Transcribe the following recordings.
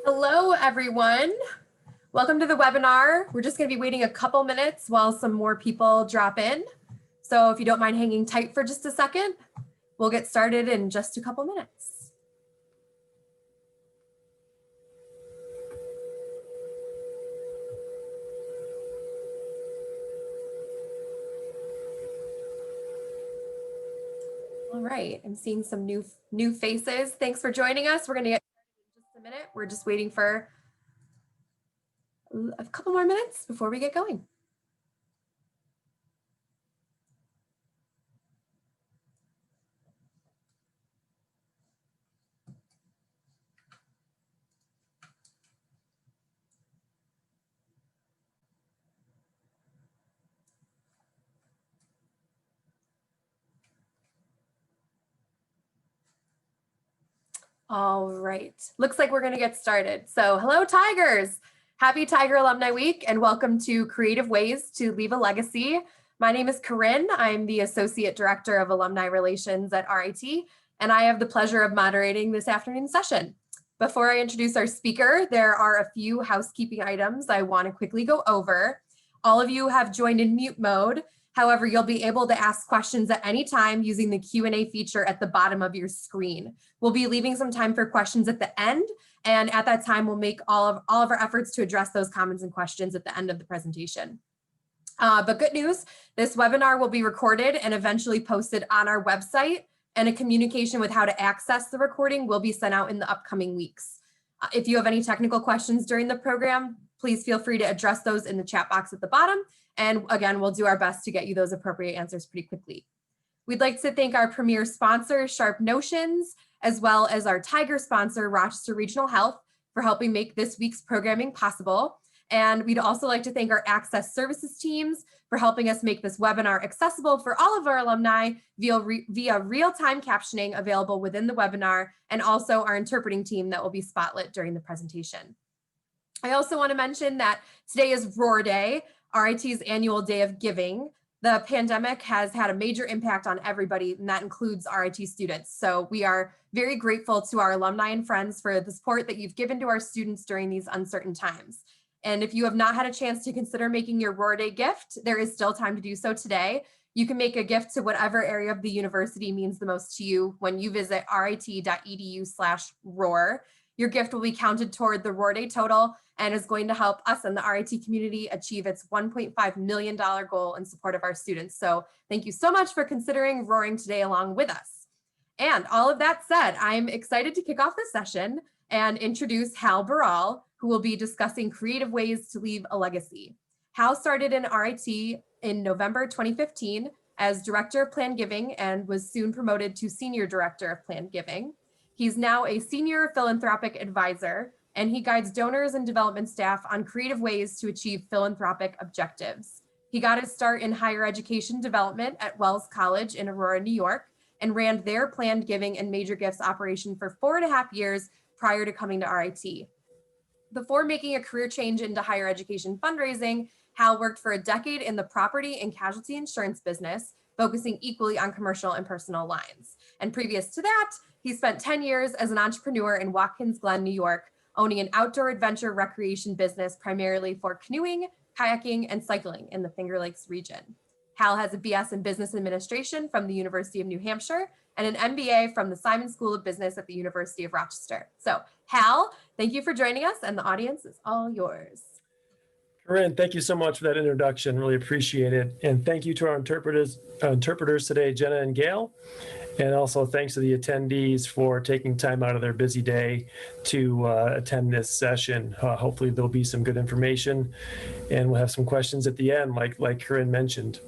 Hello, everyone. Welcome to the webinar. We're just going to be waiting a couple minutes while some more people drop in. So if you don't mind hanging tight for just a second, we'll get started in just a couple minutes. All right, I'm seeing some new faces. Thanks for joining us. We're going to get started in just a minute. We're just waiting for a couple more minutes before we get going. All right, looks like we're going to get started. So hello, Tigers. Happy Tiger Alumni Week and welcome to Creative Ways to Leave a Legacy. My name is Corinne. I'm the Associate Director of Alumni Relations at RIT, and I have the pleasure of moderating this afternoon's session. Before I introduce our speaker, there are a few housekeeping items I want to quickly go over. All of you have joined in mute mode. However, you'll be able to ask questions at any time using the Q&A feature at the bottom of your screen. We'll be leaving some time for questions at the end, and at that time, we'll make all of our efforts to address those comments and questions at the end of the presentation. But good news, this webinar will be recorded and eventually posted on our website, and a communication with how to access the recording will be sent out in the upcoming weeks. If you have any technical questions during the program, please feel free to address those in the chat box at the bottom. And again, we'll do our best to get you those appropriate answers pretty quickly. We'd like to thank our premier sponsor, Sharp Notions, as well as our Tiger sponsor, Rochester Regional Health, for helping make this week's programming possible. And we'd also like to thank our Access Services teams for helping us make this webinar accessible for all of our alumni via real-time captioning available within the webinar, and also our interpreting team that will be spotlit during the presentation. I also want to mention that today is Roar Day, RIT's annual day of giving. The pandemic has had a major impact on everybody, and that includes RIT students. So we are very grateful to our alumni and friends for the support that you've given to our students during these uncertain times. And if you have not had a chance to consider making your Roar Day gift, there is still time to do so today. You can make a gift to whatever area of the university means the most to you when you visit rit.edu/roar. Your gift will be counted toward the Roar Day total and is going to help us and the RIT community achieve its $1.5 million goal in support of our students. So thank you so much for considering roaring today along with us. And all of that said, I'm excited to kick off this session and introduce Hal Baral, who will be discussing creative ways to leave a legacy. Hal started in RIT in November 2015 as Director of Planned Giving and was soon promoted to Senior Director of Planned Giving. He's now a Senior Philanthropic Advisor, and he guides donors and development staff on creative ways to achieve philanthropic objectives. He got his start in higher education development at Wells College in Aurora, New York, and ran their planned giving and major gifts operation for 4.5 years prior to coming to RIT. Before making a career change into higher education fundraising, Hal worked for a decade in the property and casualty insurance business, focusing equally on commercial and personal lines. And previous to that, he spent 10 years as an entrepreneur in Watkins Glen, New York, owning an outdoor adventure recreation business primarily for canoeing, kayaking, and cycling in the Finger Lakes region. Hal has a BS in Business Administration from the University of New Hampshire and an MBA from the Simon School of Business at the University of Rochester. So Hal, thank you for joining us, and the audience is all yours. Corinne, thank you so much for that introduction. Really appreciate it. And thank you to our interpreters today, Jenna and Gail. And also thanks to the attendees for taking time out of their busy day to attend this session. Hopefully there'll be some good information, and we'll have some questions at the end, like Corinne mentioned.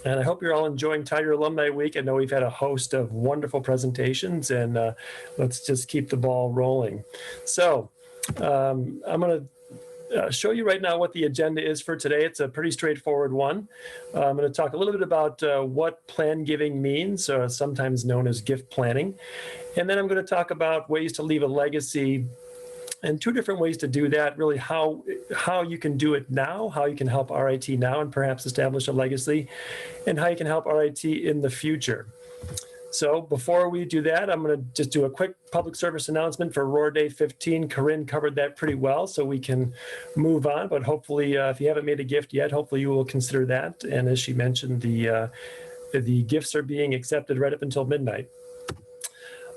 And I hope you're all enjoying Tiger Alumni Week. I know we've had a host of wonderful presentations, and let's just keep the ball rolling. So I'm going to show you right now what the agenda is for today. It's a pretty straightforward one. I'm going to talk a little bit about what planned giving means, sometimes known as gift planning. And then I'm going to talk about ways to leave a legacy, and two different ways to do that, really how you can do it now, how you can help RIT now and perhaps establish a legacy, and how you can help RIT in the future. So before we do that, I'm going to just do a quick public service announcement for Roar Day 15. Corinne covered that pretty well, so we can move on. But hopefully, if you haven't made a gift yet, hopefully you will consider that. And as she mentioned, the gifts are being accepted right up until midnight.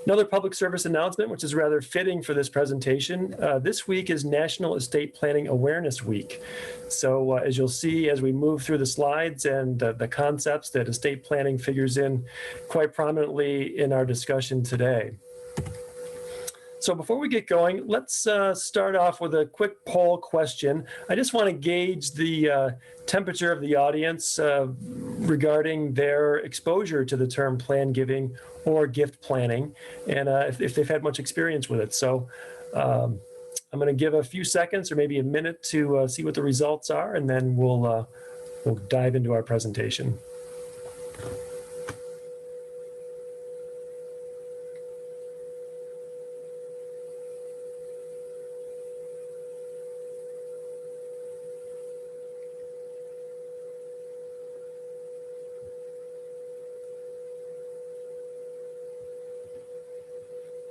Another public service announcement, which is rather fitting for this presentation. This week is National Estate Planning Awareness Week. So as you'll see, as we move through the slides and the concepts that estate planning figures in quite prominently in our discussion today. So before we get going, let's start off with a quick poll question. I just want to gauge the temperature of the audience regarding their exposure to the term plan giving or gift planning, and if they've had much experience with it. So I'm going to give a few seconds or maybe a minute to see what the results are, and then we'll dive into our presentation.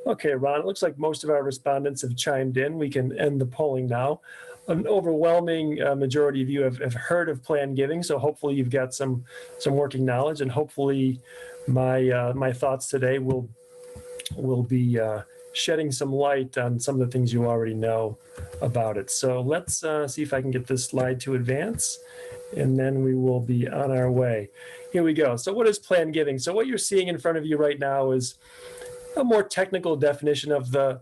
Okay, Ron, it looks like most of our respondents have chimed in. We can end the polling now. An overwhelming majority of you have heard of plan giving, so hopefully you've got some working knowledge, and hopefully my thoughts today will be shedding some light on some of the things you already know about it. So let's see if I can get this slide to advance, and then we will be on our way. Here we go. So what is plan giving? So what you're seeing in front of you right now is a more technical definition of the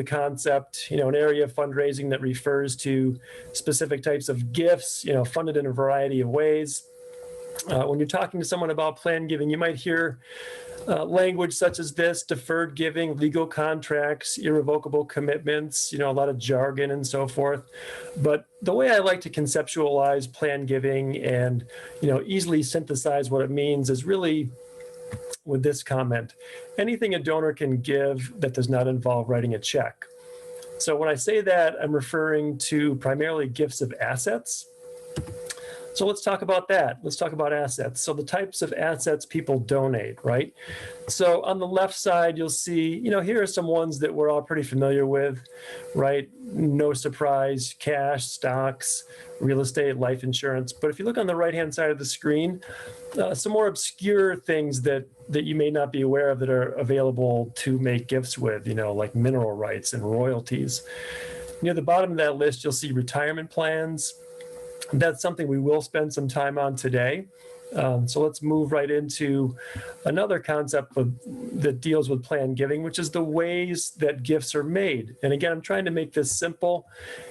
concept, an area of fundraising that refers to specific types of gifts, funded in a variety of ways. When you're talking to someone about plan giving, you might hear language such as this: deferred giving, legal contracts, irrevocable commitments, a lot of jargon and so forth. But the way I like to conceptualize plan giving and, easily synthesize what it means is really with this comment: anything a donor can give that does not involve writing a check. So when I say that, I'm referring to primarily gifts of assets. So let's talk about that. Let's talk about assets. So the types of assets people donate, right? So on the left side, you'll see, here are some ones that we're all pretty familiar with, right? No surprise: cash, stocks, real estate, life insurance. But if you look on the right-hand side of the screen, some more obscure things that you may not be aware of that are available to make gifts with, like mineral rights and royalties. Near the bottom of that list, you'll see retirement plans. That's something we will spend some time on today. So let's move right into another concept that deals with plan giving, which is the ways that gifts are made. And again, I'm trying to make this simple.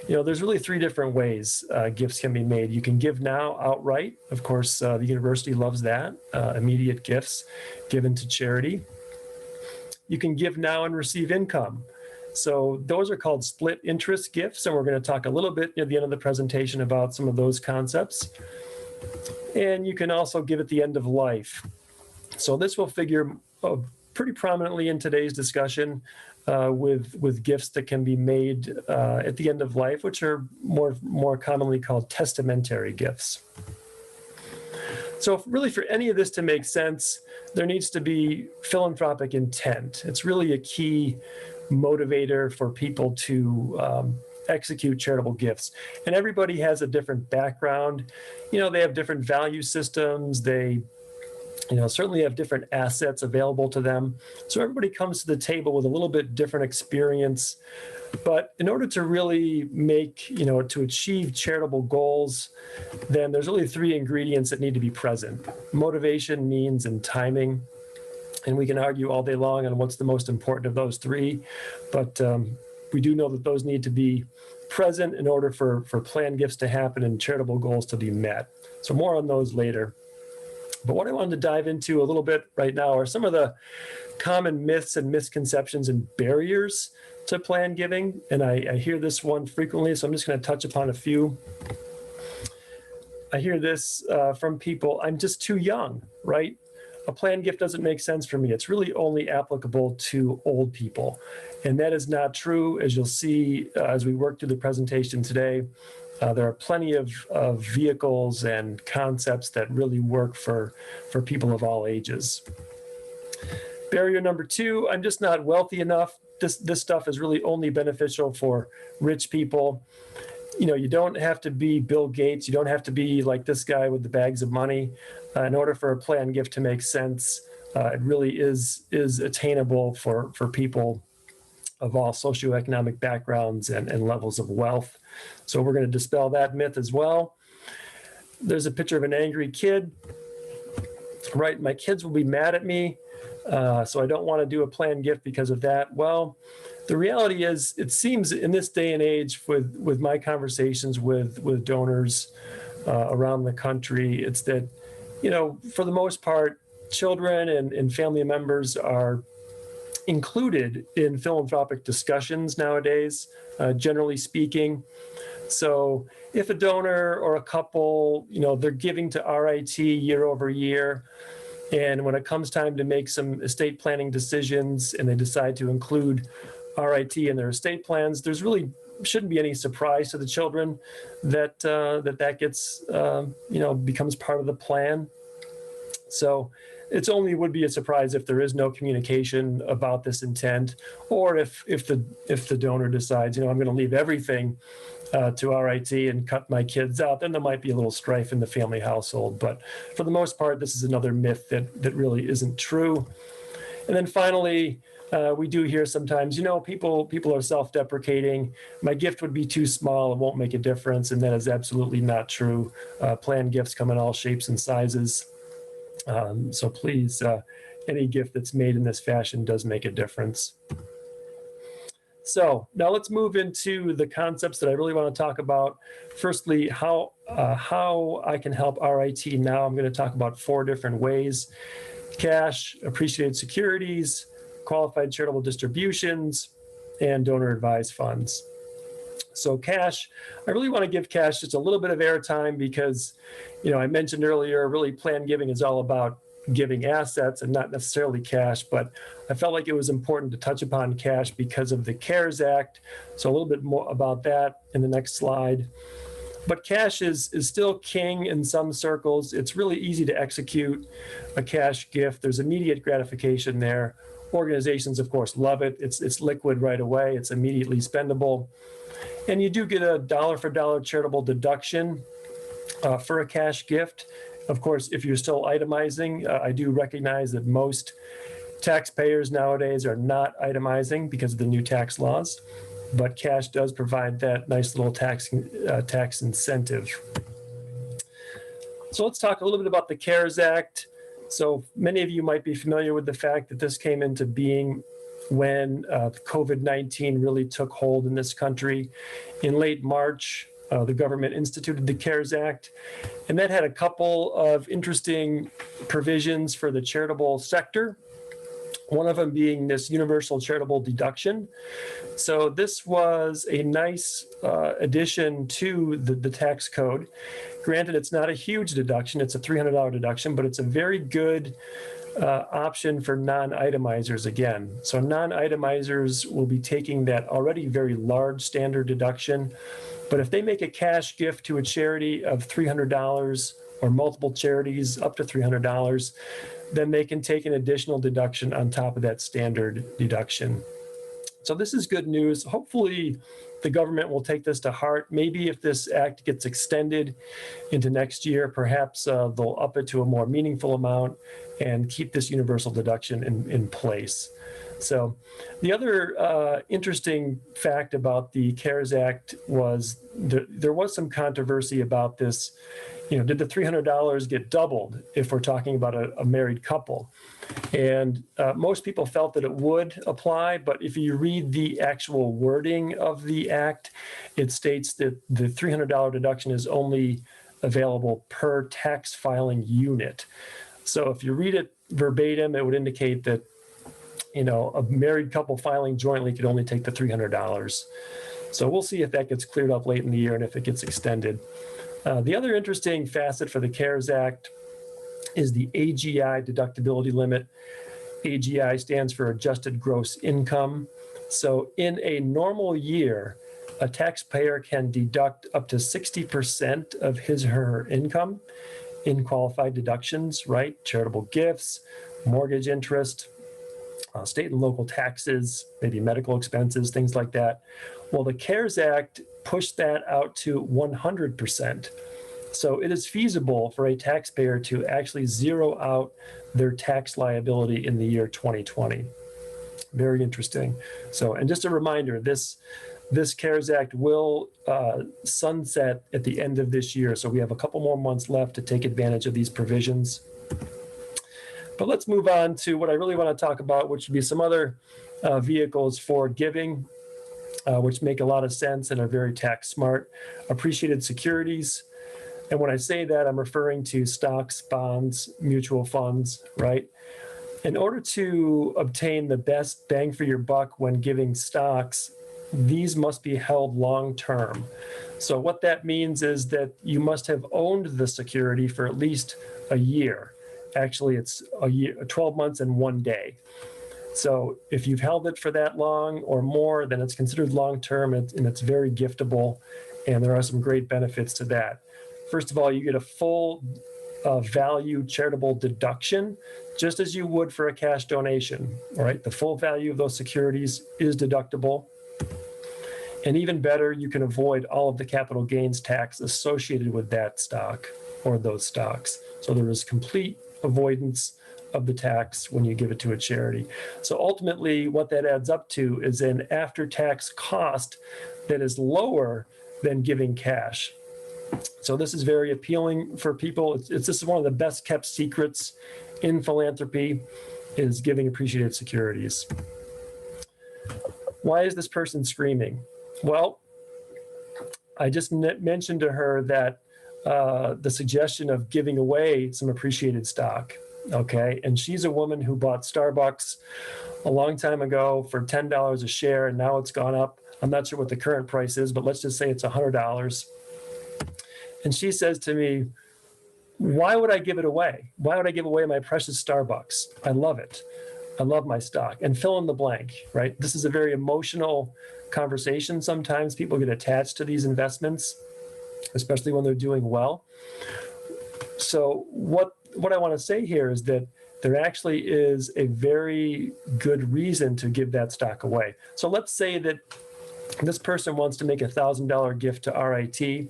There's really three different ways gifts can be made. You can give now outright. Of course, the university loves that. Immediate gifts given to charity. You can give now and receive income. So those are called split interest gifts, and we're going to talk a little bit near the end of the presentation about some of those concepts. And you can also give at the end of life. So this will figure pretty prominently in today's discussion with gifts that can be made at the end of life, which are more commonly called testamentary gifts. So really, for any of this to make sense, there needs to be philanthropic intent. It's really a key motivator for people to execute charitable gifts. And everybody has a different background. They have different value systems. They, certainly have different assets available to them. So everybody comes to the table with a little bit different experience. But in order to really to achieve charitable goals, then there's really three ingredients that need to be present: motivation, means, and timing. And we can argue all day long on what's the most important of those three, but we do know that those need to be present in order for planned gifts to happen and charitable goals to be met. So more on those later. But what I wanted to dive into a little bit right now are some of the common myths and misconceptions and barriers to planned giving. And I hear this one frequently, so I'm just going to touch upon a few. I hear this from people: I'm just too young, right? A planned gift doesn't make sense for me. It's really only applicable to old people. And that is not true. As you'll see as we work through the presentation today, there are plenty of vehicles and concepts that really work for people of all ages. Barrier number two, I'm just not wealthy enough. This stuff is really only beneficial for rich people. You know, you don't have to be Bill Gates. You don't have to be like this guy with the bags of money in order for a planned gift to make sense. It really is attainable for people of all socioeconomic backgrounds and levels of wealth. So we're going to dispel that myth as well. There's a picture of an angry kid. Right, my kids will be mad at me, so I don't want to do a planned gift because of that. Well, the reality is, it seems in this day and age, with my conversations with donors around the country, it's that, you know, for the most part, children and family members are included in philanthropic discussions nowadays, generally speaking. So if a donor or a couple, you know, they're giving to RIT year over year, and when it comes time to make some estate planning decisions and they decide to include RIT in their estate plans, there's really shouldn't be any surprise to the children that that gets, you know, becomes part of the plan. So it's only would be a surprise if there is no communication about this intent, or if the donor decides, you know, I'm going to leave everything to RIT and cut my kids out, then there might be a little strife in the family household. But for the most part, this is another myth that really isn't true. And then finally, we do hear sometimes, you know, people are self-deprecating. My gift would be too small, it won't make a difference. And that is absolutely not true. Planned gifts come in all shapes and sizes. So please, any gift that's made in this fashion does make a difference. So now let's move into the concepts that I really want to talk about. Firstly, how I can help RIT now. I'm going to talk about 4 different ways: cash, appreciated securities, qualified charitable distributions, and donor advised funds. So cash, I really want to give cash just a little bit of airtime because, you know, I mentioned earlier, really planned giving is all about giving assets and not necessarily cash, but I felt like it was important to touch upon cash because of the CARES Act. So a little bit more about that in the next slide. But cash is still king in some circles. It's really easy to execute a cash gift. There's immediate gratification there. Organizations, of course, love it. It's liquid right away. It's immediately spendable. And you do get a dollar for dollar charitable deduction for a cash gift. Of course, if you're still itemizing, I do recognize that most taxpayers nowadays are not itemizing because of the new tax laws, but cash does provide that nice little tax incentive. So let's talk a little bit about the CARES Act. So many of you might be familiar with the fact that this came into being when COVID-19 really took hold in this country. In late March, the government instituted the CARES Act, and that had a couple of interesting provisions for the charitable sector. One of them being this universal charitable deduction. So this was a nice addition to the tax code. Granted, it's not a huge deduction, it's a $300 deduction, but it's a very good option for non-itemizers again. So non-itemizers will be taking that already very large standard deduction, but if they make a cash gift to a charity of $300 or multiple charities up to $300, then they can take an additional deduction on top of that standard deduction. So this is good news. Hopefully the government will take this to heart. Maybe if this act gets extended into next year, perhaps they'll up it to a more meaningful amount and keep this universal deduction in place. So the other interesting fact about the CARES Act was there was some controversy about this. You know, did the $300 get doubled if we're talking about a married couple? And most people felt that it would apply, but if you read the actual wording of the act, it states that the $300 deduction is only available per tax filing unit. So if you read it verbatim, it would indicate that, you know, a married couple filing jointly could only take the $300. So we'll see if that gets cleared up late in the year and if it gets extended. The other interesting facet for the CARES Act is the AGI deductibility limit. AGI stands for adjusted gross income. So in a normal year, a taxpayer can deduct up to 60% of his or her income in qualified deductions, right? Charitable gifts, mortgage interest, state and local taxes, maybe medical expenses, things like that. Well, the CARES Act pushed that out to 100%. So it is feasible for a taxpayer to actually zero out their tax liability in the year 2020. Very interesting. So, and just a reminder, this CARES Act will sunset at the end of this year. So we have a couple more months left to take advantage of these provisions. But let's move on to what I really want to talk about, which would be some other vehicles for giving, which make a lot of sense and are very tax smart. Appreciated securities. And when I say that, I'm referring to stocks, bonds, mutual funds, right? In order to obtain the best bang for your buck when giving stocks, these must be held long-term. So what that means is that you must have owned the security for at least a year. Actually, it's a year, 12 months and 1 day. So if you've held it for that long or more, then it's considered long-term and it's very giftable. And there are some great benefits to that. First of all, you get a full value charitable deduction, just as you would for a cash donation. All right, the full value of those securities is deductible. And even better, you can avoid all of the capital gains tax associated with that stock or those stocks. So there is complete avoidance of the tax when you give it to a charity. So ultimately, what that adds up to is an after-tax cost that is lower than giving cash. So this is very appealing for people. This is one of the best kept secrets in philanthropy, is giving appreciated securities. Why is this person screaming? Well, I just mentioned to her that the suggestion of giving away some appreciated stock, okay? And she's a woman who bought Starbucks a long time ago for $10 a share, and now it's gone up. I'm not sure what the current price is, but let's just say it's $100. And she says to me, why would I give it away? Why would I give away my precious Starbucks? I love it. I love my stock. And fill in the blank, right? This is a very emotional conversation. Sometimes people get attached to these investments, especially when they're doing well. So what I want to say here is that there actually is a very good reason to give that stock away. So let's say that this person wants to make a $1,000 gift to RIT.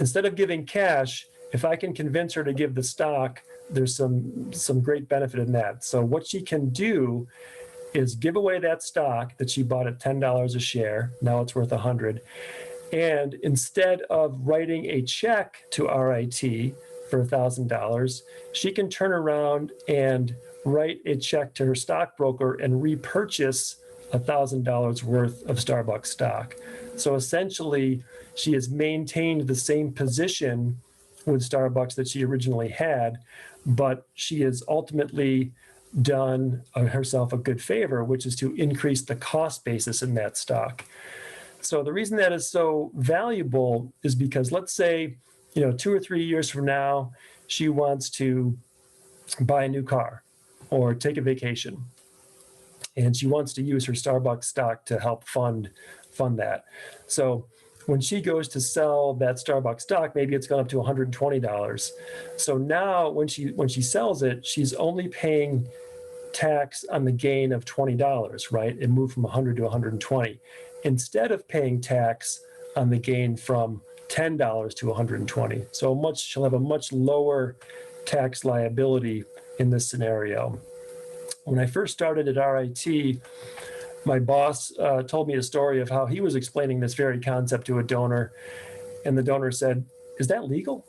Instead of giving cash, if I can convince her to give the stock, there's some great benefit in that. So what she can do is give away that stock that she bought at $10 a share. Now it's worth $100. And instead of writing a check to RIT for $1,000, she can turn around and write a check to her stockbroker and repurchase $1,000 worth of Starbucks stock. So essentially, she has maintained the same position with Starbucks that she originally had, but she has ultimately done herself a good favor, which is to increase the cost basis in that stock. So the reason that is so valuable is because, let's say, 2 or 3 years from now, she wants to buy a new car or take a vacation, and she wants to use her Starbucks stock to help fund that. So when she goes to sell that Starbucks stock, maybe it's gone up to $120. So now when she sells it, she's only paying tax on the gain of $20, right? It moved from 100 to 120, instead of paying tax on the gain from $10 to 120. So she'll have a much lower tax liability in this scenario. When I first started at RIT, my boss told me a story of how he was explaining this very concept to a donor, and the donor said, "Is that legal?"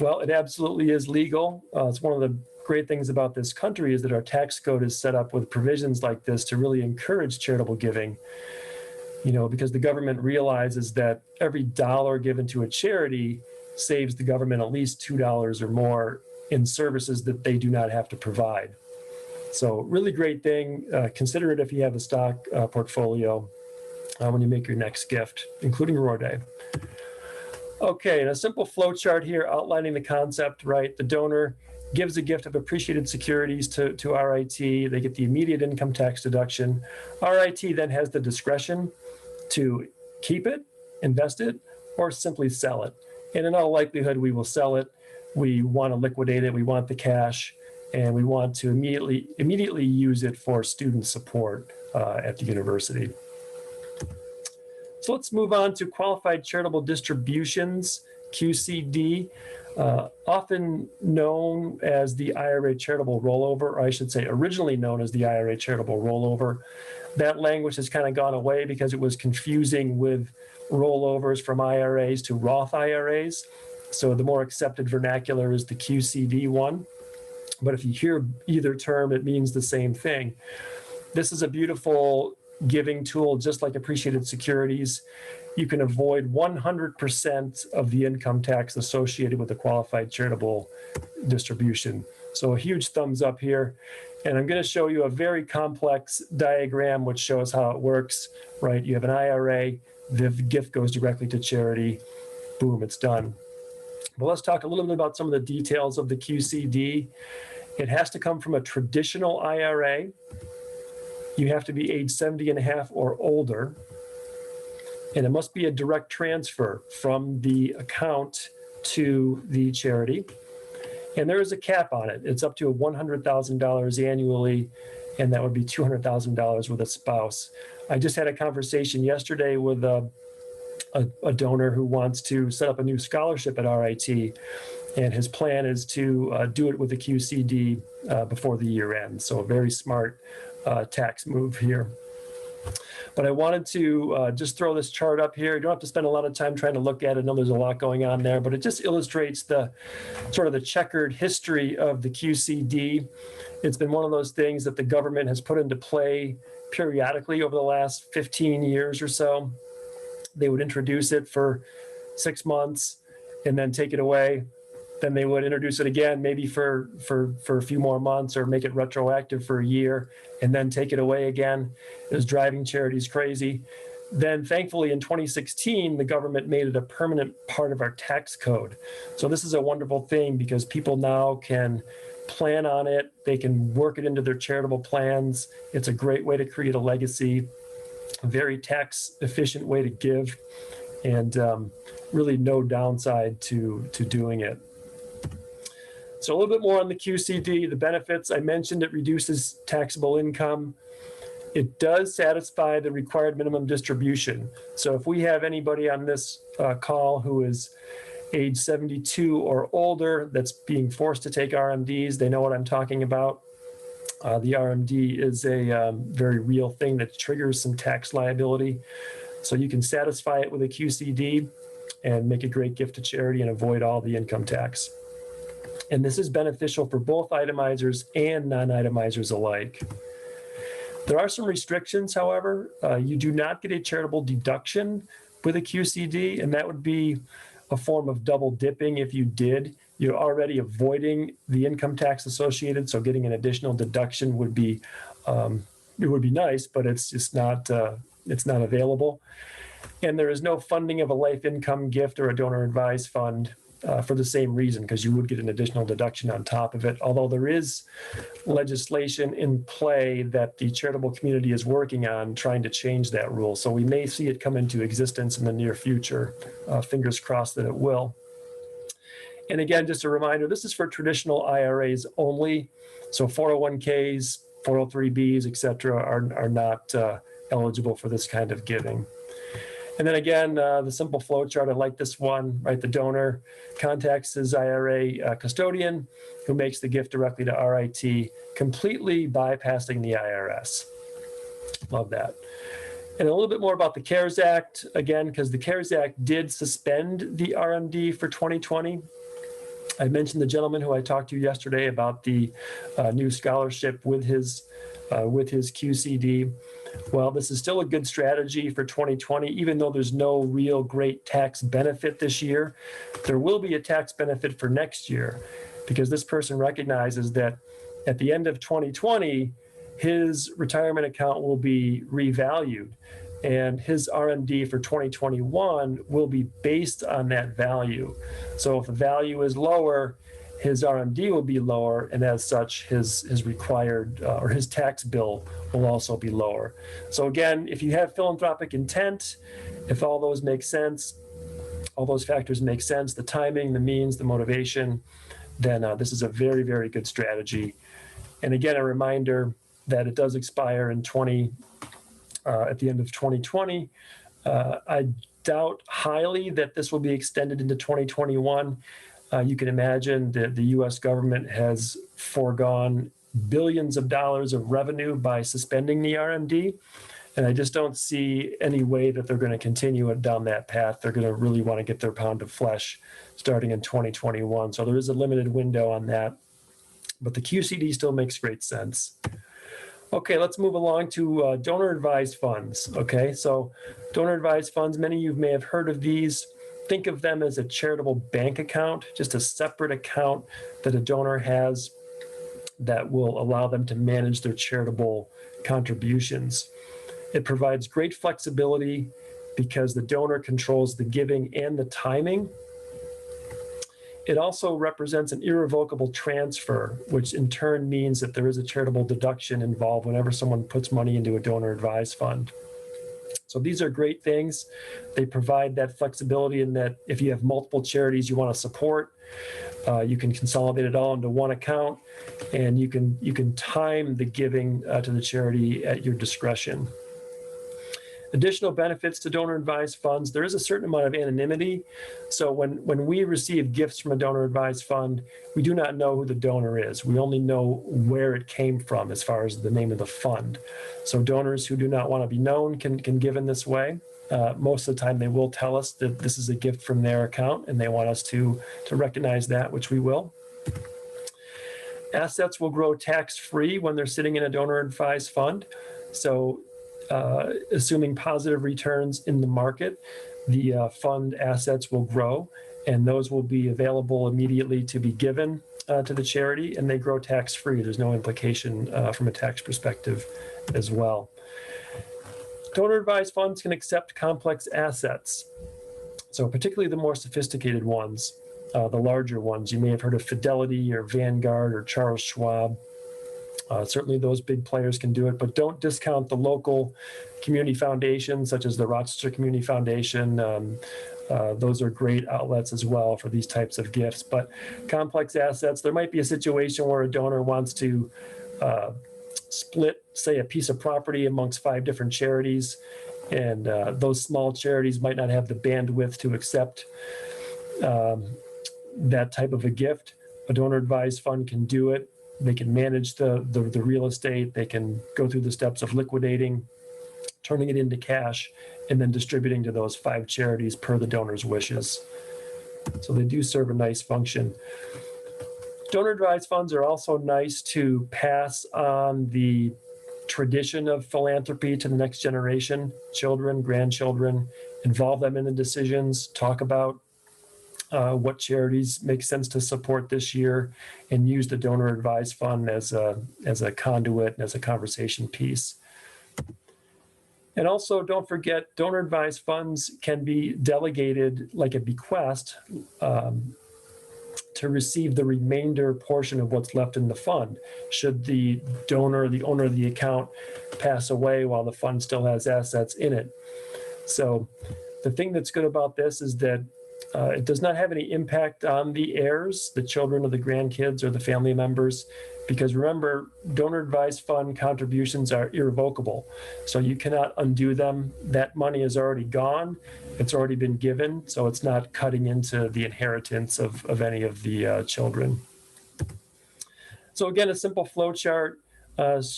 Well, it absolutely is legal. It's one of the great things about this country is that our tax code is set up with provisions like this to really encourage charitable giving, because the government realizes that every dollar given to a charity saves the government at least $2 or more in services that they do not have to provide. So really great thing. Consider it if you have a stock portfolio when you make your next gift, including Roar Day. Okay, and a simple flow chart here outlining the concept, right? The donor gives a gift of appreciated securities to RIT. They get the immediate income tax deduction. RIT then has the discretion to keep it, invest it, or simply sell it. And in all likelihood, we will sell it. We want to liquidate it. We want the cash. and we want to immediately use it for student support at the university. So let's move on to qualified charitable distributions, QCD, often known as the IRA charitable rollover, or I should say originally known as the IRA charitable rollover. That language has kind of gone away because it was confusing with rollovers from IRAs to Roth IRAs. So the more accepted vernacular is the QCD one. But if you hear either term, it means the same thing. This is a beautiful giving tool, just like appreciated securities. You can avoid 100% of the income tax associated with a qualified charitable distribution. So a huge thumbs up here. And I'm going to show you a very complex diagram which shows how it works, right? You have an IRA, the gift goes directly to charity, boom, it's done. But let's talk a little bit about some of the details of the QCD. It has to come from a traditional IRA. You have to be age 70 and a half or older. And it must be a direct transfer from the account to the charity. And there is a cap on it. It's up to $100,000 annually, and that would be $200,000 with a spouse. I just had a conversation yesterday with a donor who wants to set up a new scholarship at RIT, and his plan is to do it with the QCD before the year ends. So a very smart tax move here. But I wanted to just throw this chart up here. You don't have to spend a lot of time trying to look at it. I know there's a lot going on there, but it just illustrates the sort of the checkered history of the QCD. It's been one of those things that the government has put into play periodically over the last 15 years or so. They would introduce it for 6 months and then take it away. Then they would introduce it again, maybe for a few more months, or make it retroactive for a year and then take it away again. It was driving charities crazy. Then thankfully in 2016, the government made it a permanent part of our tax code. So this is a wonderful thing because people now can plan on it. They can work it into their charitable plans. It's a great way to create a legacy, a very tax efficient way to give, and really no downside to doing it. So a little bit more on the QCD, the benefits. I mentioned it reduces taxable income. It does satisfy the required minimum distribution. So if we have anybody on this call who is age 72 or older that's being forced to take RMDs, they know what I'm talking about. The RMD is a very real thing that triggers some tax liability. So you can satisfy it with a QCD and make a great gift to charity and avoid all the income tax. And this is beneficial for both itemizers and non-itemizers alike. There are some restrictions, however. You do not get a charitable deduction with a QCD, and that would be a form of double dipping if you did. You're already avoiding the income tax associated, so getting an additional deduction would be it would be nice, but it's just not available. And there is no funding of a life income gift or a donor advised fund for the same reason, because you would get an additional deduction on top of it. Although there is legislation in play that the charitable community is working on trying to change that rule. So we may see it come into existence in the near future. Fingers crossed that it will. And again, just a reminder, this is for traditional IRAs only. So 401ks, 403bs, et cetera, are not eligible for this kind of giving. And then again, the simple flow chart, I like this one, right? The donor contacts his IRA custodian who makes the gift directly to RIT, completely bypassing the IRS. Love that. And a little bit more about the CARES Act, again, because the CARES Act did suspend the RMD for 2020. I mentioned the gentleman who I talked to yesterday about the new scholarship with his QCD. Well, this is still a good strategy for 2020, even though there's no real great tax benefit this year. There will be a tax benefit for next year, because this person recognizes that at the end of 2020, his retirement account will be revalued, and his RMD for 2021 will be based on that value. So if the value is lower, his RMD will be lower, and as such, his required or his tax bill will also be lower. So again, if you have philanthropic intent, if all those make sense, all those factors make sense, the timing, the means, the motivation, then this is a very, very good strategy. And again, a reminder that it does expire in at the end of 2020. I doubt highly that this will be extended into 2021. You can imagine that the US government has foregone billions of dollars of revenue by suspending the RMD. And I just don't see any way that they're going to continue it down that path. They're going to really want to get their pound of flesh starting in 2021. So there is a limited window on that. But the QCD still makes great sense. Okay, let's move along to donor advised funds. Okay, so donor advised funds, many of you may have heard of these. Think of them as a charitable bank account, just a separate account that a donor has that will allow them to manage their charitable contributions. It provides great flexibility because the donor controls the giving and the timing. It also represents an irrevocable transfer, which in turn means that there is a charitable deduction involved whenever someone puts money into a donor advised fund. So these are great things. They provide that flexibility in that if you have multiple charities you want to support, you can consolidate it all into one account, and you can time the giving to the charity at your discretion. Additional benefits to donor advised funds, there is a certain amount of anonymity. So when we receive gifts from a donor advised fund, we do not know who the donor is. We only know where it came from as far as the name of the fund. So donors who do not want to be known can give in this way. Most of the time they will tell us that this is a gift from their account and they want us to recognize that, which we will. Assets will grow tax-free when they're sitting in a donor advised fund. So assuming positive returns in the market, the fund assets will grow, and those will be available immediately to be given to the charity, and they grow tax-free. There's no implication from a tax perspective as well. Donor advised funds can accept complex assets. So particularly the more sophisticated ones, the larger ones. You may have heard of Fidelity or Vanguard or Charles Schwab. Certainly those big players can do it, but don't discount the local community foundations such as the Rochester Community Foundation. Those are great outlets as well for these types of gifts. But complex assets, there might be a situation where a donor wants to split, say, a piece of property amongst 5 different charities, and those small charities might not have the bandwidth to accept that type of a gift. A donor advised fund can do it. They can manage the real estate. They can go through the steps of liquidating, turning it into cash, and then distributing to those 5 charities per the donor's wishes. So they do serve a nice function. Donor advised funds are also nice to pass on the tradition of philanthropy to the next generation, children, grandchildren, involve them in the decisions, talk about what charities make sense to support this year, and use the donor advised fund as a conduit and as a conversation piece. And also, don't forget, donor advised funds can be delegated like a bequest to receive the remainder portion of what's left in the fund. Should the donor, the owner of the account, pass away while the fund still has assets in it. So the thing that's good about this is that it does not have any impact on the heirs, the children or the grandkids or the family members, because remember, donor advised fund contributions are irrevocable. So you cannot undo them. That money is already gone. It's already been given. So it's not cutting into the inheritance of any of the children. So again, a simple flow chart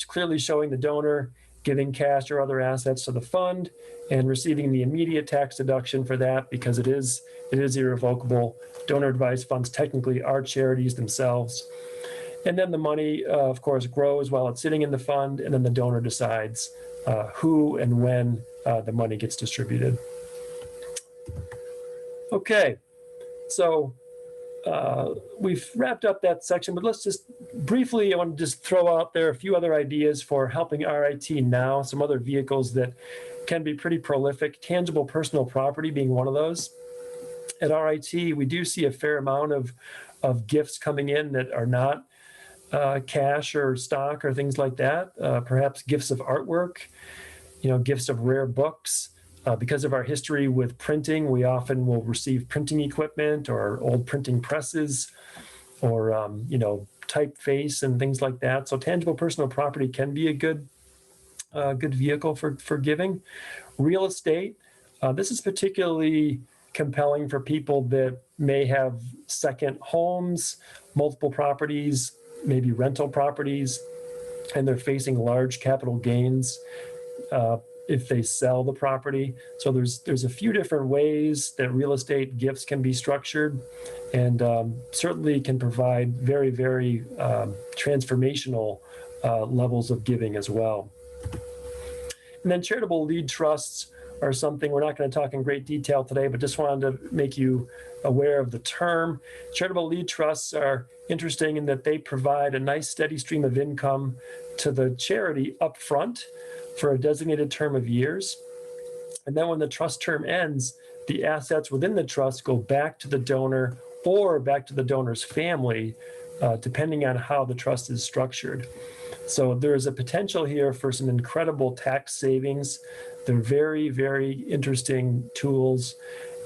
clearly showing the donor giving cash or other assets to the fund and receiving the immediate tax deduction for that because it is irrevocable. Donor advised funds technically are charities themselves. And then the money, of course, grows while it's sitting in the fund, and then the donor decides who and when the money gets distributed. Okay, so we've wrapped up that section, but let's just briefly, I want to just throw out there a few other ideas for helping RIT now, some other vehicles that can be pretty prolific, tangible personal property being one of those. At RIT, we do see a fair amount of gifts coming in that are not cash or stock or things like that. Perhaps gifts of artwork, gifts of rare books. Because of our history with printing, we often will receive printing equipment or old printing presses. typeface and things like that. So tangible personal property can be a good vehicle for giving. Real estate, this is particularly compelling for people that may have second homes, multiple properties, maybe rental properties, and they're facing large capital gains if they sell the property. So there's a few different ways that real estate gifts can be structured, and certainly can provide very, very transformational levels of giving as well. And then charitable lead trusts are something we're not going to talk in great detail today, but just wanted to make you aware of the term. Charitable lead trusts are interesting in that they provide a nice steady stream of income to the charity up front for a designated term of years. And then when the trust term ends, the assets within the trust go back to the donor or back to the donor's family, depending on how the trust is structured. So there is a potential here for some incredible tax savings. They're very, very interesting tools.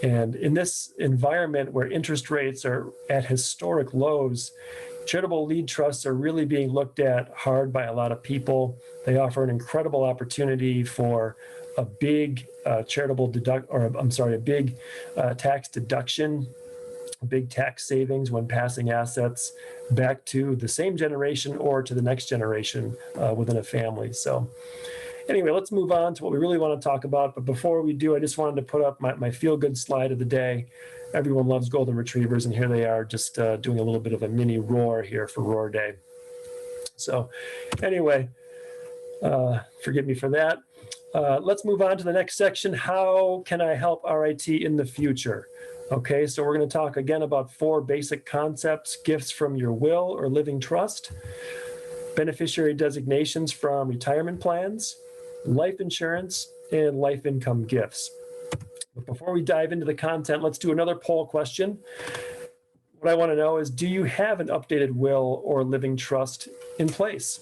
And in this environment where interest rates are at historic lows, charitable lead trusts are really being looked at hard by a lot of people. They offer an incredible opportunity for a big tax deduction, big tax savings when passing assets back to the same generation or to the next generation within a family. So anyway, let's move on to what we really want to talk about. But before we do, I just wanted to put up my feel-good slide of the day. Everyone loves golden retrievers, and here they are just doing a little bit of a mini roar here for Roar Day. So anyway, forgive me for that. Let's move on to the next section. How can I help RIT in the future? Okay, so we're going to talk again about 4 basic concepts: gifts from your will or living trust, beneficiary designations from retirement plans, life insurance, and life income gifts. But before we dive into the content, let's do another poll question. What I want to know is, do you have an updated will or living trust in place?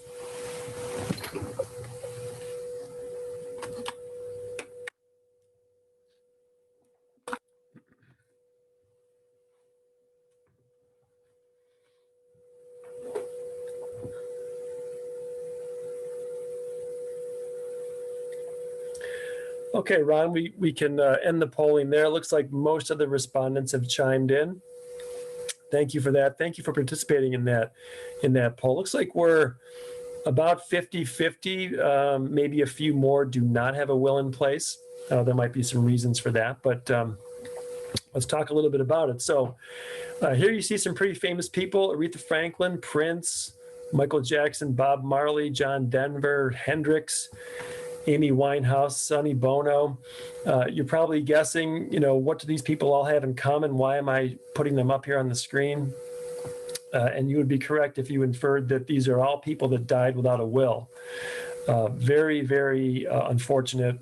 Okay, Ron, we can end the polling there. It looks like most of the respondents have chimed in. Thank you for that. Thank you for participating in that poll. Looks like we're about 50-50. Maybe a few more do not have a will in place. There might be some reasons for that, but let's talk a little bit about it. So here you see some pretty famous people: Aretha Franklin, Prince, Michael Jackson, Bob Marley, John Denver, Hendrix, Amy Winehouse, Sonny Bono. You're probably guessing, what do these people all have in common? Why am I putting them up here on the screen? And you would be correct if you inferred that these are all people that died without a will. Very, very unfortunate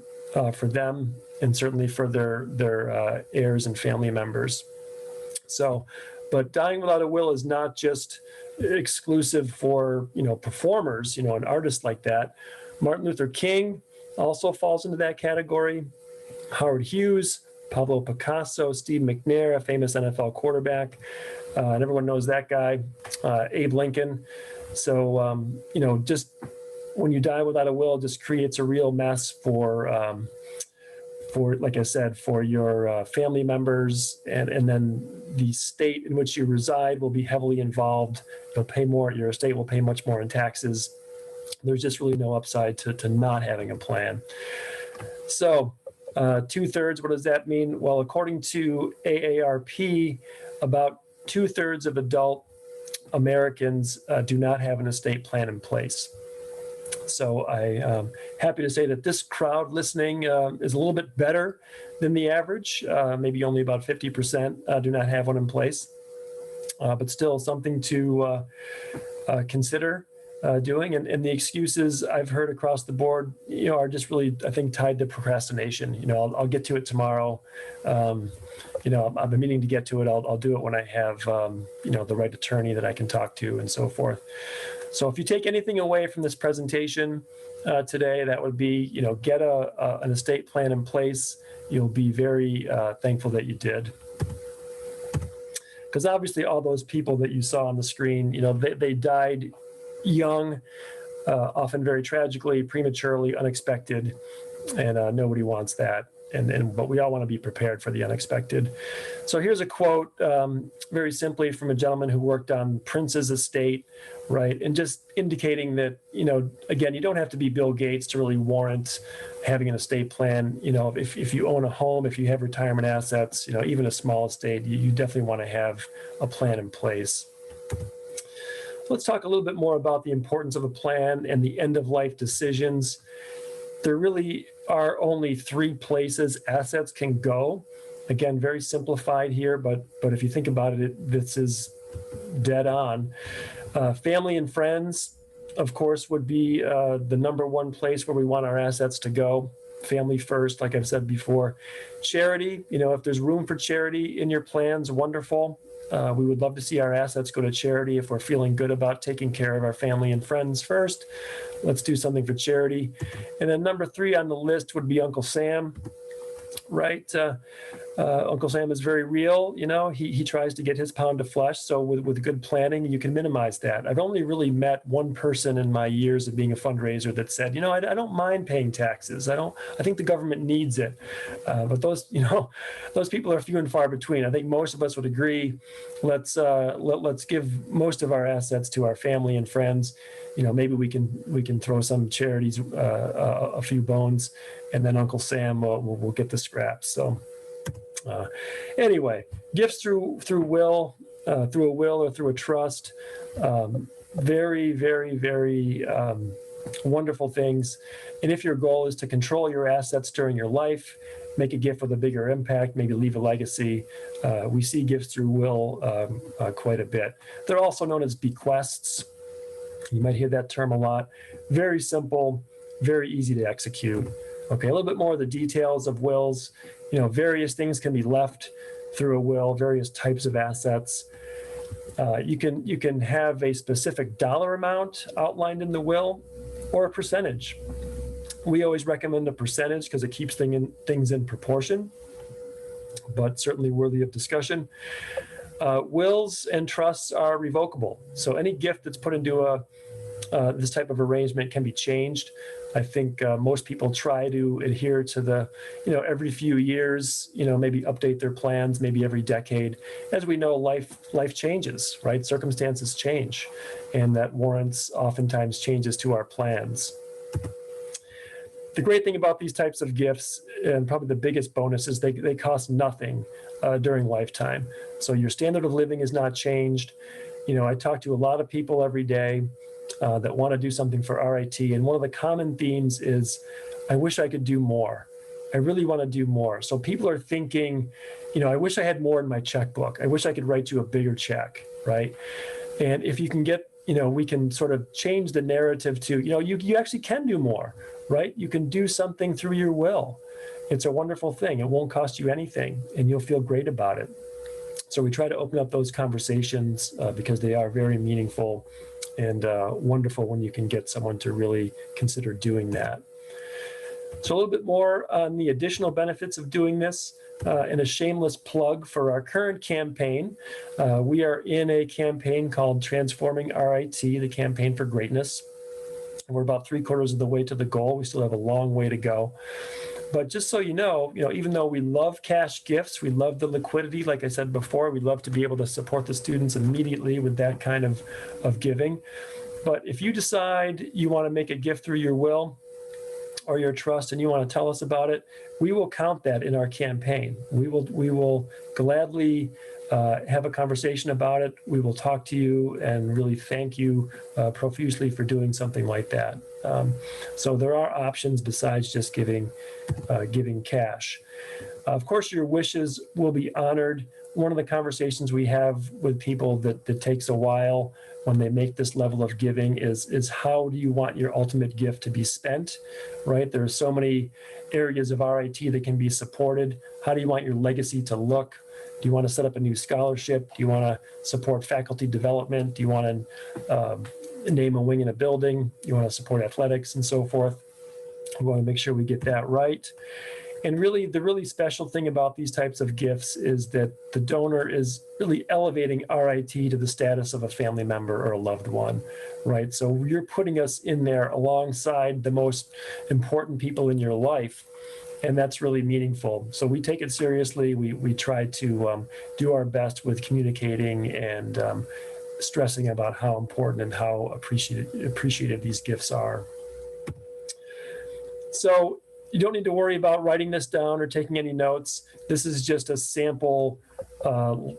for them, and certainly for their heirs and family members. So, but dying without a will is not just exclusive for, performers, an artist like that. Martin Luther King also falls into that category. Howard Hughes, Pablo Picasso, Steve McNair, a famous NFL quarterback, and everyone knows that guy. Abe Lincoln. So, just when you die without a will, it just creates a real mess for like I said, for your family members, and then the state in which you reside will be heavily involved. You'll pay more. Your estate will pay much more in taxes. There's just really no upside to not having a plan. So 2/3, what does that mean? Well, according to AARP, about 2/3 of adult Americans do not have an estate plan in place. So I'm happy to say that this crowd listening is a little bit better than the average. Maybe only about 50% do not have one in place, but still something to consider doing. And the excuses I've heard across the board, are just really, I think, tied to procrastination. I'll get to it tomorrow. I've been meaning to get to it. I'll do it when I have, the right attorney that I can talk to and so forth. So if you take anything away from this presentation today, that would be, get an estate plan in place. You'll be very thankful that you did. Because obviously all those people that you saw on the screen, they died young, often very tragically, prematurely, unexpected, and nobody wants that. But we all want to be prepared for the unexpected. So here's a quote, very simply, from a gentleman who worked on Prince's estate, right? And just indicating that, again, you don't have to be Bill Gates to really warrant having an estate plan. If you own a home, if you have retirement assets, even a small estate, you definitely want to have a plan in place. Let's talk a little bit more about the importance of a plan and the end-of-life decisions. There really are only 3 places assets can go. Again, very simplified here, but if you think about it, this is dead on. Family and friends, of course, would be the number one place where we want our assets to go. Family first, like I've said before. Charity, if there's room for charity in your plans, wonderful. We would love to see our assets go to charity if we're feeling good about taking care of our family and friends first. Let's do something for charity. And then number 3 on the list would be Uncle Sam, right? Uncle Sam is very real. He tries to get his pound of flesh. So with good planning, you can minimize that. I've only really met one person in my years of being a fundraiser that said, I don't mind paying taxes. I think the government needs it. But those people are few and far between. I think most of us would agree. Let's give most of our assets to our family and friends. Maybe we can throw some charities a few bones, and then Uncle Sam will get the scraps. So. Anyway, gifts through a will or through a trust, very, very, very wonderful things. And if your goal is to control your assets during your life, make a gift with a bigger impact, maybe leave a legacy, we see gifts through will quite a bit. They're also known as bequests. You might hear that term a lot. Very simple, very easy to execute. Okay, a little bit more of the details of wills. Various things can be left through a will, various types of assets. You can have a specific dollar amount outlined in the will or a percentage. We always recommend a percentage because it keeps things in proportion, but certainly worthy of discussion. Wills and trusts are revocable. So any gift that's put into this type of arrangement can be changed. I think most people try to adhere to the, every few years, maybe update their plans, maybe every decade. As we know, life changes, right? Circumstances change, and that warrants oftentimes changes to our plans. The great thing about these types of gifts, and probably the biggest bonus, is they cost nothing during lifetime. So your standard of living is not changed. I talk to a lot of people every day that want to do something for RIT. And one of the common themes is, I wish I could do more. I really want to do more. So people are thinking, I wish I had more in my checkbook. I wish I could write you a bigger check, right? And if you can get, we can sort of change the narrative to, you actually can do more, right? You can do something through your will. It's a wonderful thing. It won't cost you anything, and you'll feel great about it. So we try to open up those conversations because they are very meaningful and wonderful when you can get someone to really consider doing that. So a little bit more on the additional benefits of doing this, and a shameless plug for our current campaign. We are in a campaign called Transforming RIT, the Campaign for Greatness. We're about 3/4 of the way to the goal. We still have a long way to go. But just so you know, even though we love cash gifts, we love the liquidity, like I said before, we love to be able to support the students immediately with that kind of giving. But if you decide you want to make a gift through your will or your trust and you want to tell us about it, we will count that in our campaign. We will gladly have a conversation about it. We will talk to you and really thank you profusely for doing something like that. So there are options besides just giving cash. Of course, your wishes will be honored. One of the conversations we have with people that takes a while when they make this level of giving is how do you want your ultimate gift to be spent, right? There are so many areas of RIT that can be supported. How do you want your legacy to look? Do you want to set up a new scholarship? Do you want to support faculty development? Do you want to name a wing in a building? You want to support athletics and so forth? We want to make sure we get that right. And really, the really special thing about these types of gifts is that the donor is really elevating RIT to the status of a family member or a loved one, right? So you're putting us in there alongside the most important people in your life, and that's really meaningful. So we take it seriously. We try to do our best with communicating and stressing about how important and how appreciated these gifts are. So you don't need to worry about writing this down or taking any notes. This is just a sample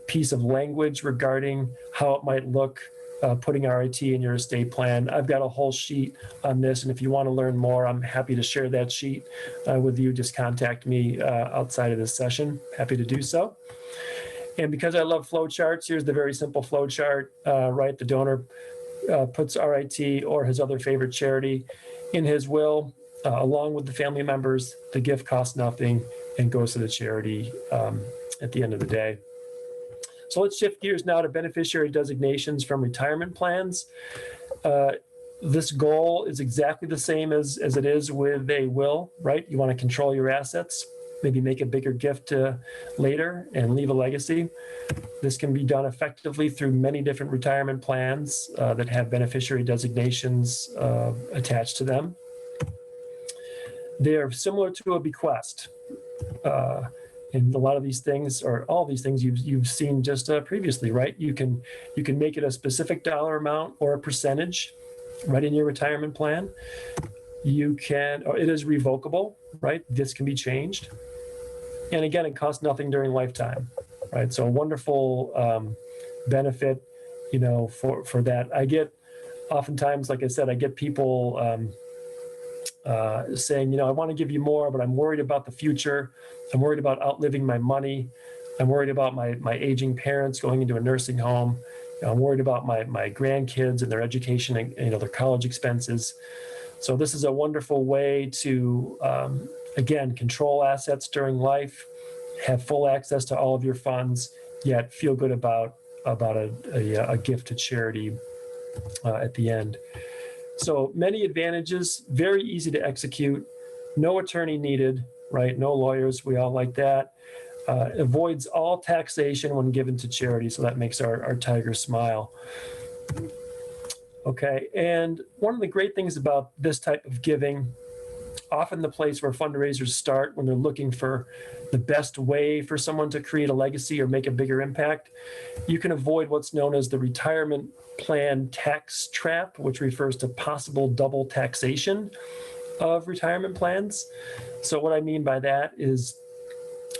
piece of language regarding how it might look putting RIT in your estate plan. I've got a whole sheet on this, and if you want to learn more, I'm happy to share that sheet with you. Just contact me outside of this session. Happy to do so. And because I love flow charts, here's the very simple flow chart, right? The donor puts RIT or his other favorite charity in his will, along with the family members. The gift costs nothing and goes to the charity at the end of the day. So let's shift gears now to beneficiary designations from retirement plans. This goal is exactly the same as it is with a will, right? You want to control your assets, maybe make a bigger gift later and leave a legacy. This can be done effectively through many different retirement plans that have beneficiary designations attached to them. They are similar to a bequest. And a lot of these things, or all these things you've seen just previously, right? You can make it a specific dollar amount or a percentage right in your retirement plan. You can, or it is revocable, right? This can be changed. And again, it costs nothing during lifetime, right? So a wonderful benefit, for that. I get oftentimes, like I said, I get people saying, I want to give you more, but I'm worried about the future. I'm worried about outliving my money. I'm worried about my aging parents going into a nursing home. I'm worried about my grandkids and their education and their college expenses. So this is a wonderful way to, again, control assets during life, have full access to all of your funds, yet feel good about a gift to charity at the end. So many advantages, very easy to execute, no attorney needed, right? No lawyers, we all like that. Avoids all taxation when given to charity, so that makes our tiger smile. Okay, and one of the great things about this type of giving, often the place where fundraisers start when they're looking for the best way for someone to create a legacy or make a bigger impact, you can avoid what's known as the retirement plan tax trap, which refers to possible double taxation of retirement plans. So what I mean by that is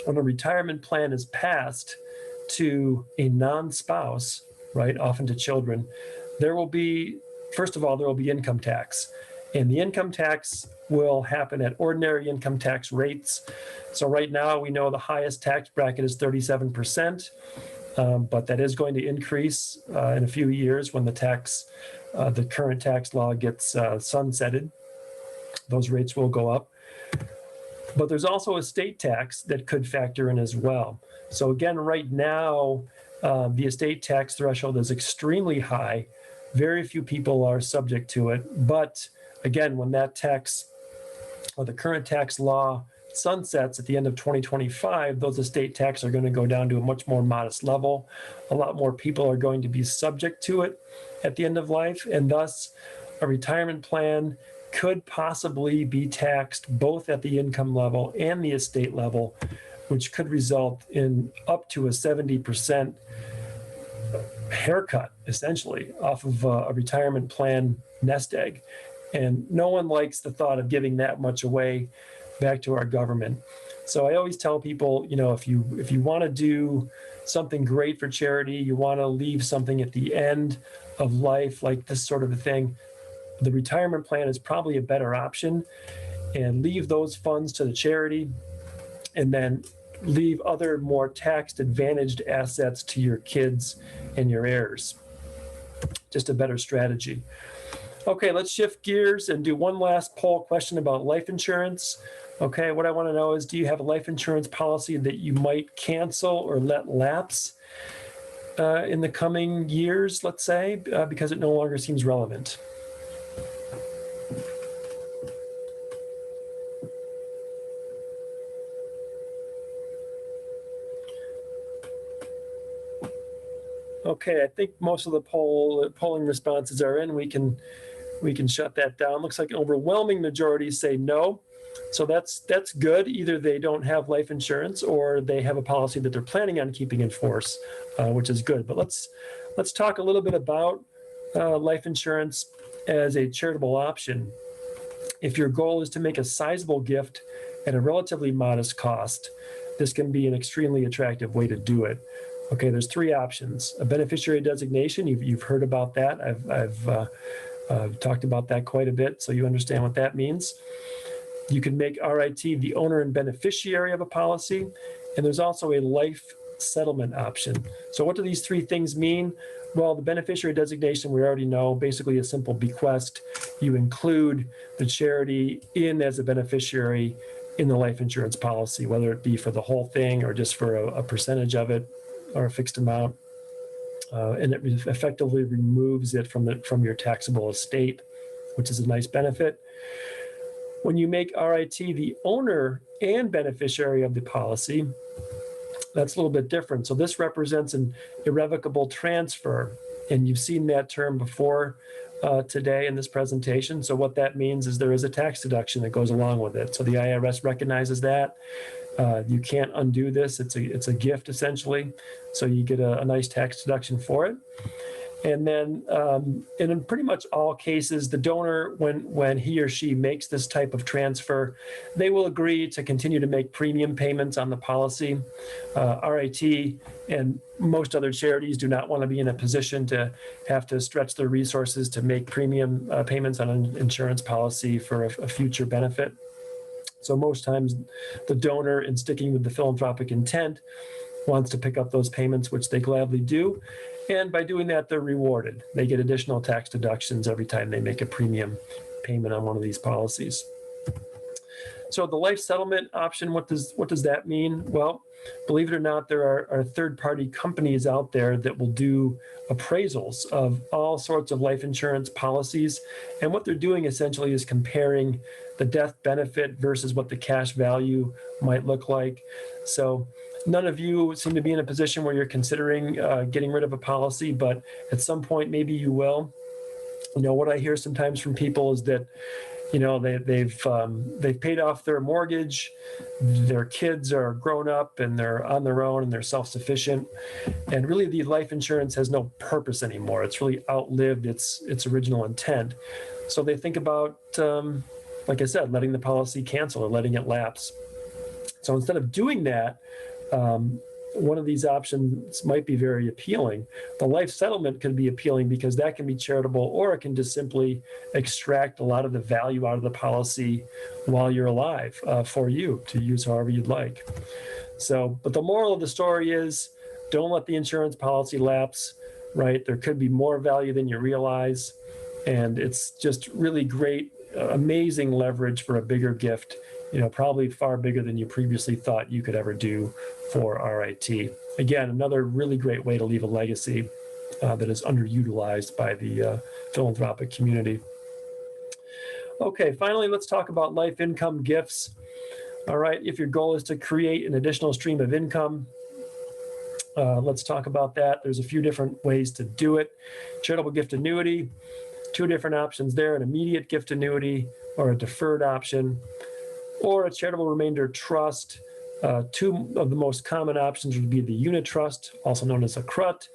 when a retirement plan is passed to a non-spouse, right, often to children, there will be, first of all, there will be income tax. And the income tax will happen at ordinary income tax rates. So right now we know the highest tax bracket is 37%, but that is going to increase in a few years when the current tax law gets sunsetted. Those rates will go up. But there's also a state tax that could factor in as well. So again, right now, the estate tax threshold is extremely high. Very few people are subject to it. But again, when that tax or the current tax law sunsets at the end of 2025, those estate tax are going to go down to a much more modest level. A lot more people are going to be subject to it at the end of life. And thus, a retirement plan could possibly be taxed both at the income level and the estate level, which could result in up to a 70% haircut, essentially, off of a retirement plan nest egg. And no one likes the thought of giving that much away back to our government. So I always tell people, if you want to do something great for charity, you want to leave something at the end of life, like this sort of a thing, the retirement plan is probably a better option, and leave those funds to the charity and then leave other more tax advantaged assets to your kids and your heirs. Just a better strategy. Okay, let's shift gears and do one last poll question about life insurance. Okay, what I want to know is, do you have a life insurance policy that you might cancel or let lapse in the coming years, let's say, because it no longer seems relevant? Okay, I think most of the polling responses are in. We can shut that down. Looks like an overwhelming majority say no. So that's good. Either they don't have life insurance or they have a policy that they're planning on keeping in force, which is good. But let's talk a little bit about life insurance as a charitable option. If your goal is to make a sizable gift at a relatively modest cost, this can be an extremely attractive way to do it. Okay, there's three options. A beneficiary designation, you've heard about that. I've talked about that quite a bit, so you understand what that means. You can make RIT the owner and beneficiary of a policy, and there's also a life settlement option. So what do these three things mean? Well, the beneficiary designation, we already know, basically a simple bequest. You include the charity in as a beneficiary in the life insurance policy, whether it be for the whole thing or just for a percentage of it or a fixed amount. And it effectively removes it from your taxable estate, which is a nice benefit. When you make RIT the owner and beneficiary of the policy, that's a little bit different. So this represents an irrevocable transfer. And you've seen that term before today in this presentation. So what that means is there is a tax deduction that goes along with it. So the IRS recognizes that. You can't undo this. It's a gift essentially. So you get a nice tax deduction for it. And then in pretty much all cases, the donor, when he or she makes this type of transfer, they will agree to continue to make premium payments on the policy. RIT and most other charities do not want to be in a position to have to stretch their resources to make premium payments on an insurance policy for a future benefit. So most times the donor, in sticking with the philanthropic intent, wants to pick up those payments, which they gladly do. And by doing that, they're rewarded. They get additional tax deductions every time they make a premium payment on one of these policies. So the life settlement option, what does that mean? Well, believe it or not, there are third-party companies out there that will do appraisals of all sorts of life insurance policies. And what they're doing essentially is comparing the death benefit versus what the cash value might look like. So none of you seem to be in a position where you're considering getting rid of a policy, but at some point maybe you will. You know, what I hear sometimes from people is that, you know, they've paid off their mortgage, their kids are grown up and they're on their own and they're self-sufficient, and really the life insurance has no purpose anymore. It's really outlived its original intent. So they think about, like I said, letting the policy cancel or letting it lapse. So instead of doing that, one of these options might be very appealing. The life settlement can be appealing because that can be charitable, or it can just simply extract a lot of the value out of the policy while you're alive for you to use however you'd like. So, but the moral of the story is, don't let the insurance policy lapse, right? There could be more value than you realize. And it's just really great, amazing leverage for a bigger gift, you know, probably far bigger than you previously thought you could ever do for RIT. Again, another really great way to leave a legacy that is underutilized by the philanthropic community. Okay, finally, let's talk about life income gifts. All right, if your goal is to create an additional stream of income, let's talk about that. There's a few different ways to do it. Charitable gift annuity, two different options there: an immediate gift annuity or a deferred option, or a charitable remainder trust. Two of the most common options would be the unit trust, also known as a CRUT,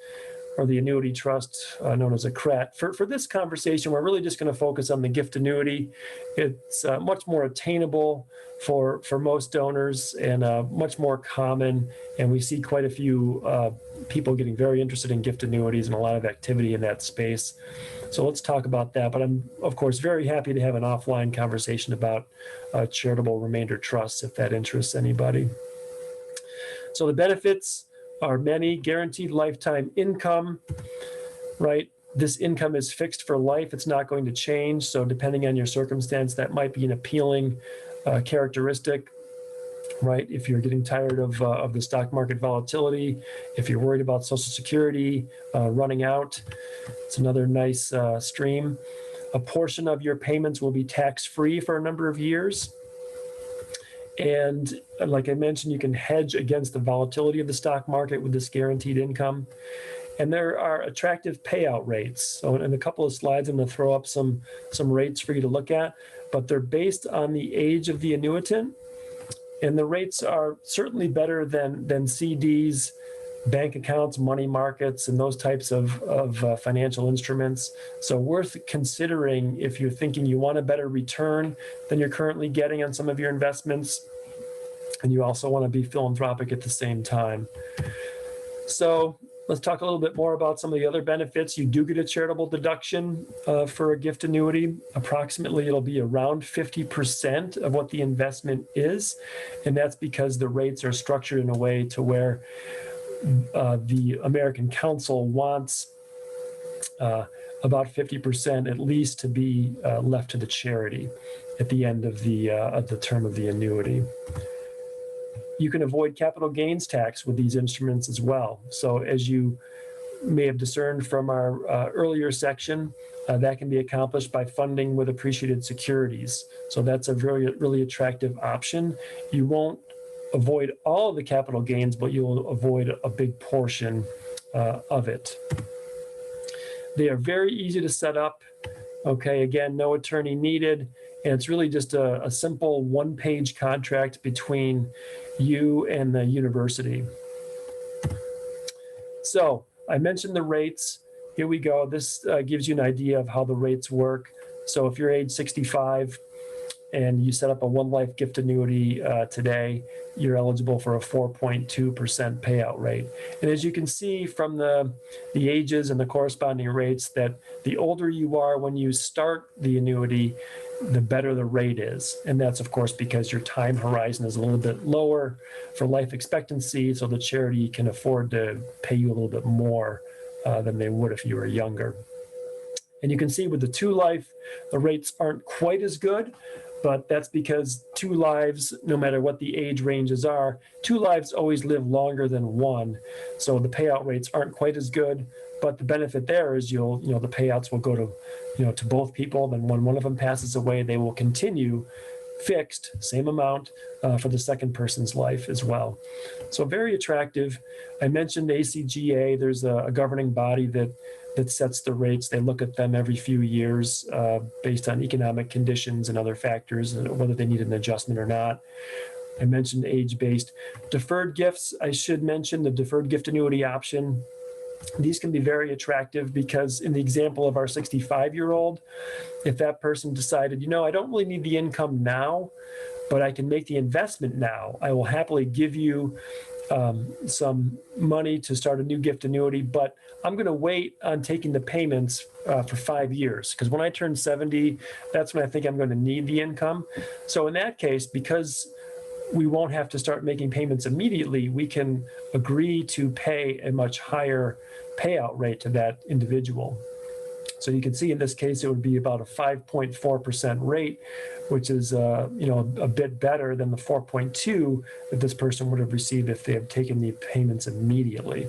or the annuity trust, known as a CRAT. For this conversation, we're really just going to focus on the gift annuity. It's much more attainable for most donors and much more common. And we see quite a few people getting very interested in gift annuities and a lot of activity in that space. So let's talk about that. But I'm, of course, very happy to have an offline conversation about charitable remainder trusts if that interests anybody. So the benefits are many: guaranteed lifetime income, right? This income is fixed for life. It's not going to change. So depending on your circumstance, that might be an appealing characteristic, right? If you're getting tired of the stock market volatility, if you're worried about Social Security running out, it's another nice stream. A portion of your payments will be tax-free for a number of years. And like I mentioned, you can hedge against the volatility of the stock market with this guaranteed income. And there are attractive payout rates. So in a couple of slides, I'm going to throw up some rates for you to look at, but they're based on the age of the annuitant. And the rates are certainly better than CDs, bank accounts, money markets, and those types of financial instruments. So worth considering if you're thinking you want a better return than you're currently getting on some of your investments, and you also want to be philanthropic at the same time. So let's talk a little bit more about some of the other benefits. You do get a charitable deduction for a gift annuity. Approximately, it'll be around 50% of what the investment is. And that's because the rates are structured in a way to where the American Council wants about 50% at least to be left to the charity at the end of the term of the annuity. You can avoid capital gains tax with these instruments as well. So as you may have discerned from our earlier section, that can be accomplished by funding with appreciated securities. So that's a really attractive option. You won't avoid all of the capital gains, but you will avoid a big portion of it. They are very easy to set up. Okay, again, no attorney needed. And it's really just a simple one-page contract between you and the university. So I mentioned the rates. Here we go. This gives you an idea of how the rates work. So if you're age 65 and you set up a One Life gift annuity today, you're eligible for a 4.2% payout rate. And as you can see from the ages and the corresponding rates, that the older you are when you start the annuity, the better the rate is. And that's, of course, because your time horizon is a little bit lower for life expectancy, so the charity can afford to pay you a little bit more than they would if you were younger. And you can see with the 2 Life, the rates aren't quite as good, but that's because 2 lives, no matter what the age ranges are, 2 lives always live longer than 1. So the payout rates aren't quite as good, but the benefit there is the payouts will go to, to both people. Then when one of them passes away, they will continue fixed, same amount for the second person's life as well. So very attractive. I mentioned ACGA. There's a governing body that sets the rates. They look at them every few years based on economic conditions and other factors, whether they need an adjustment or not. I mentioned age-based. Deferred gifts, I should mention the deferred gift annuity option. These can be very attractive because in the example of our 65-year-old, if that person decided, I don't really need the income now, but I can make the investment now, I will happily give you some money to start a new gift annuity, but I'm going to wait on taking the payments for 5 years, because when I turn 70, that's when I think I'm going to need the income. So in that case, because we won't have to start making payments immediately, we can agree to pay a much higher payout rate to that individual. So you can see in this case, it would be about a 5.4% rate, which is a bit better than the 4.2 that this person would have received if they had taken the payments immediately.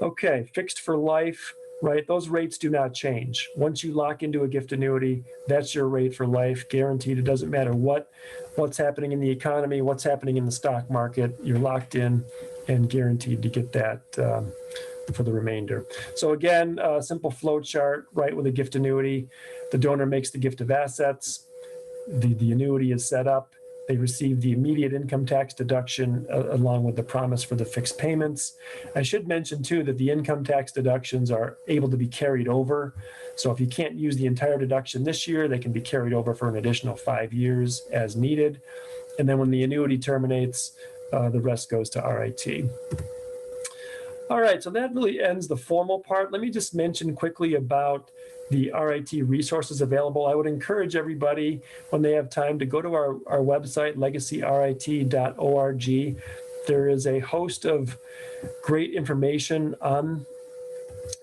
Okay, fixed for life, right? Those rates do not change. Once you lock into a gift annuity, that's your rate for life, guaranteed. It doesn't matter what's happening in the economy, what's happening in the stock market, you're locked in and guaranteed to get that for the remainder. So again, a simple flow chart, right, with a gift annuity. The donor makes the gift of assets. The annuity is set up. They receive the immediate income tax deduction along with the promise for the fixed payments. I should mention too that the income tax deductions are able to be carried over. So if you can't use the entire deduction this year, they can be carried over for an additional 5 years as needed. And then when the annuity terminates, the rest goes to RIT. All right, so that really ends the formal part. Let me just mention quickly about the RIT resources available. I would encourage everybody, when they have time, to go to our website, legacyrit.org. There is a host of great information on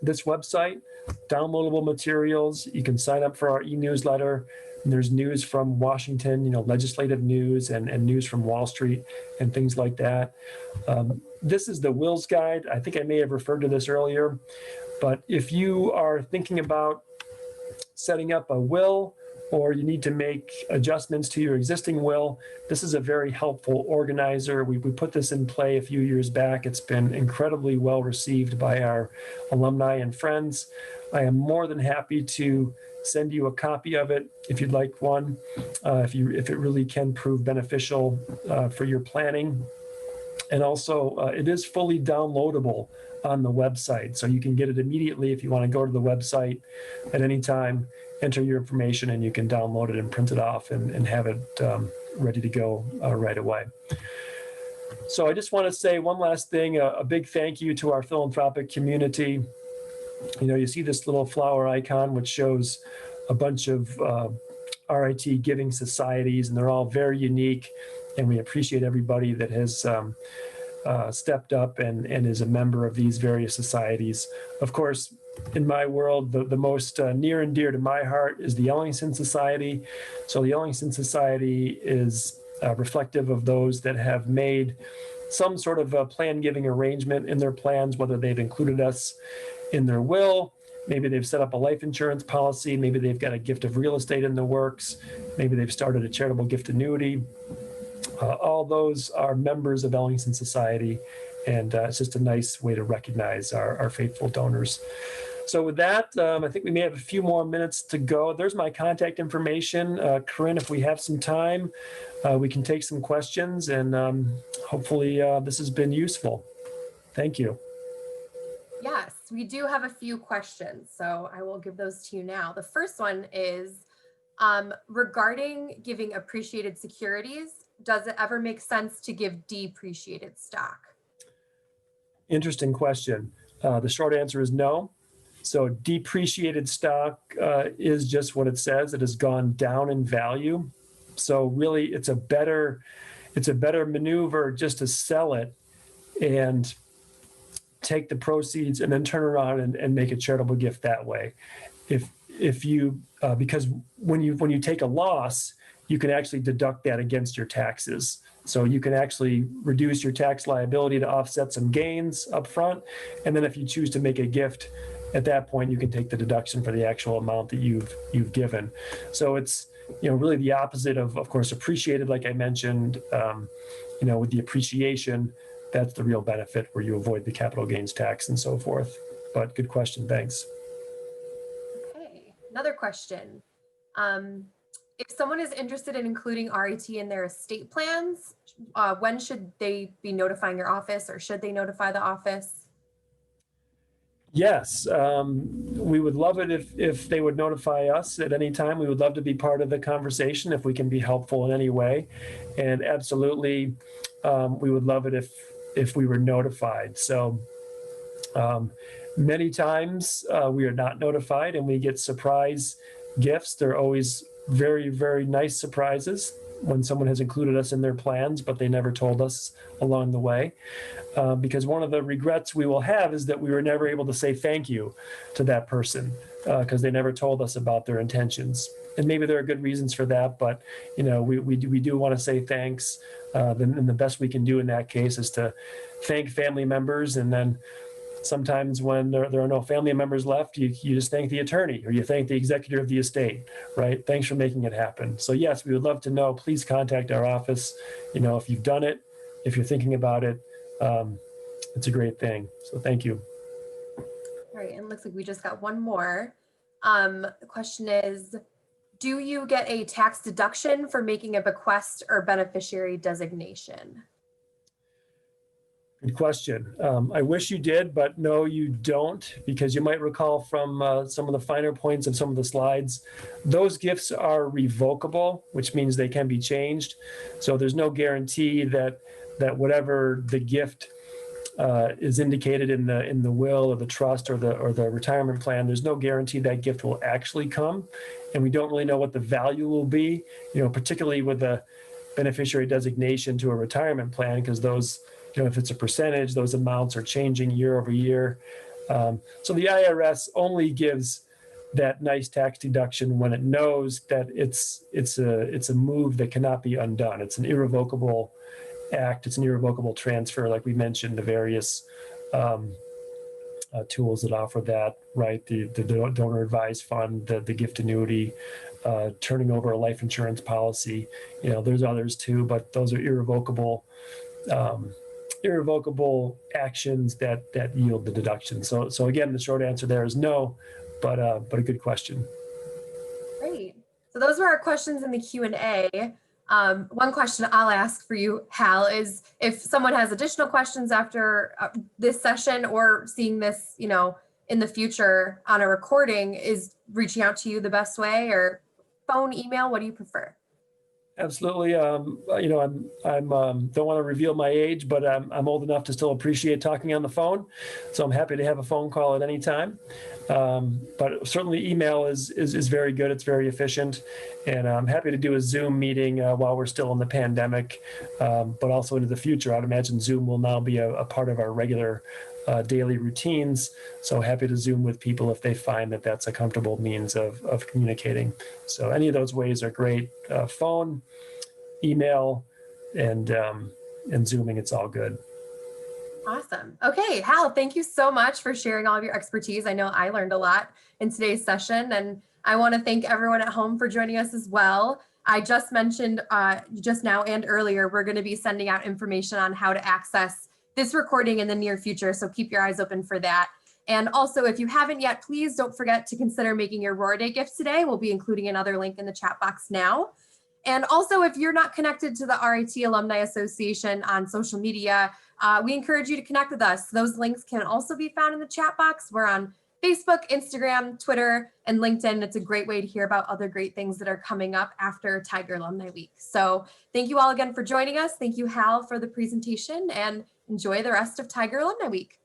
this website, downloadable materials. You can sign up for our e-newsletter. There's news from Washington, legislative news and news from Wall Street and things like that. This is the Wills Guide. I think I may have referred to this earlier, but if you are thinking about setting up a will or you need to make adjustments to your existing will, this is a very helpful organizer. We put this in play a few years back. It's been incredibly well received by our alumni and friends. I am more than happy to send you a copy of it if you'd like one, if it really can prove beneficial for your planning. And also, it is fully downloadable on the website. So you can get it immediately if you want to go to the website at any time, enter your information, and you can download it and print it off and have it ready to go right away. So I just want to say one last thing, a big thank you to our philanthropic community. You know, you see this little flower icon, which shows a bunch of RIT giving societies, and they're all very unique. And we appreciate everybody that has stepped up and is a member of these various societies. Of course, in my world, the most near and dear to my heart is the Ellingson Society. So the Ellingson Society is reflective of those that have made some sort of a plan giving arrangement in their plans, whether they've included us in their will, maybe they've set up a life insurance policy, maybe they've got a gift of real estate in the works, maybe they've started a charitable gift annuity. All those are members of Ellingson Society, and it's just a nice way to recognize our faithful donors. So with that, I think we may have a few more minutes to go. There's my contact information. Corinne, if we have some time, we can take some questions, and hopefully this has been useful. Thank you. Yes, we do have a few questions, so I will give those to you now. The first one is regarding giving appreciated securities. Does it ever make sense to give depreciated stock? Interesting question. The short answer is no. So depreciated stock is just what it says. It has gone down in value. So really, it's a better maneuver just to sell it and take the proceeds and then turn around and make a charitable gift that way. If you because when you take a loss, you can actually deduct that against your taxes. So you can actually reduce your tax liability to offset some gains up front. And then if you choose to make a gift, at that point, you can take the deduction for the actual amount that you've given. So it's really the opposite of course, appreciated, like I mentioned, with the appreciation, that's the real benefit where you avoid the capital gains tax and so forth. But good question, thanks. Okay, another question. If someone is interested in including RIT in their estate plans, when should they be notifying your office, or should they notify the office? Yes, we would love it if they would notify us at any time. We would love to be part of the conversation if we can be helpful in any way. And absolutely, we would love it if we were notified. So many times we are not notified and we get surprise gifts. They're always very, very nice surprises when someone has included us in their plans, but they never told us along the way. Because one of the regrets we will have is that we were never able to say thank you to that person because they never told us about their intentions. And maybe there are good reasons for that, but we do want to say thanks. And the best we can do in that case is to thank family members, and then sometimes when there are no family members left, you just thank the attorney or you thank the executor of the estate, right? Thanks for making it happen. So yes, we would love to know. Please contact our office. If you've done it, if you're thinking about it, it's a great thing. So thank you. All right, and it looks like we just got one more. The question is, do you get a tax deduction for making a bequest or beneficiary designation? Good question. I wish you did, but no, you don't, because you might recall from some of the finer points of some of the slides, those gifts are revocable, which means they can be changed. So there's no guarantee that whatever the gift is indicated in the will or the trust or the retirement plan, there's no guarantee that gift will actually come, and we don't really know what the value will be. Particularly with a beneficiary designation to a retirement plan, because those. If it's a percentage, those amounts are changing year over year. So the IRS only gives that nice tax deduction when it knows that it's a move that cannot be undone. It's an irrevocable act. It's an irrevocable transfer, like we mentioned, the various tools that offer that, right? The donor advised fund, the gift annuity, turning over a life insurance policy. There's others too, but those are irrevocable actions that yield the deduction. So again, the short answer there is no, but a good question. Great. So those were our questions in the Q&A. One question I'll ask for you, Hal, is if someone has additional questions after this session or seeing this, in the future on a recording, is reaching out to you the best way, or phone, email? What do you prefer? Absolutely. I'm don't want to reveal my age, but I'm old enough to still appreciate talking on the phone. So I'm happy to have a phone call at any time. But certainly email is very good. It's very efficient. And I'm happy to do a Zoom meeting while we're still in the pandemic, but also into the future. I'd imagine Zoom will now be a part of our regular daily routines. So happy to Zoom with people if they find that that's a comfortable means of communicating. So any of those ways are great. Phone, email, and Zooming, it's all good. Awesome. Okay, Hal, thank you so much for sharing all of your expertise. I know I learned a lot in today's session, and I want to thank everyone at home for joining us as well. I just mentioned just now and earlier, we're going to be sending out information on how to access this recording in the near future, so keep your eyes open for that. And also, if you haven't yet, please don't forget to consider making your Roar Day gift today. We'll be including another link in the chat box now. And also, if you're not connected to the RIT Alumni Association on social media, we encourage you to connect with us. Those links can also be found in the chat box. We're on Facebook, Instagram, Twitter, and LinkedIn. It's a great way to hear about other great things that are coming up after Tiger Alumni Week. So thank you all again for joining us. Thank you, Hal, for the presentation, and enjoy the rest of Tiger Alumni Week.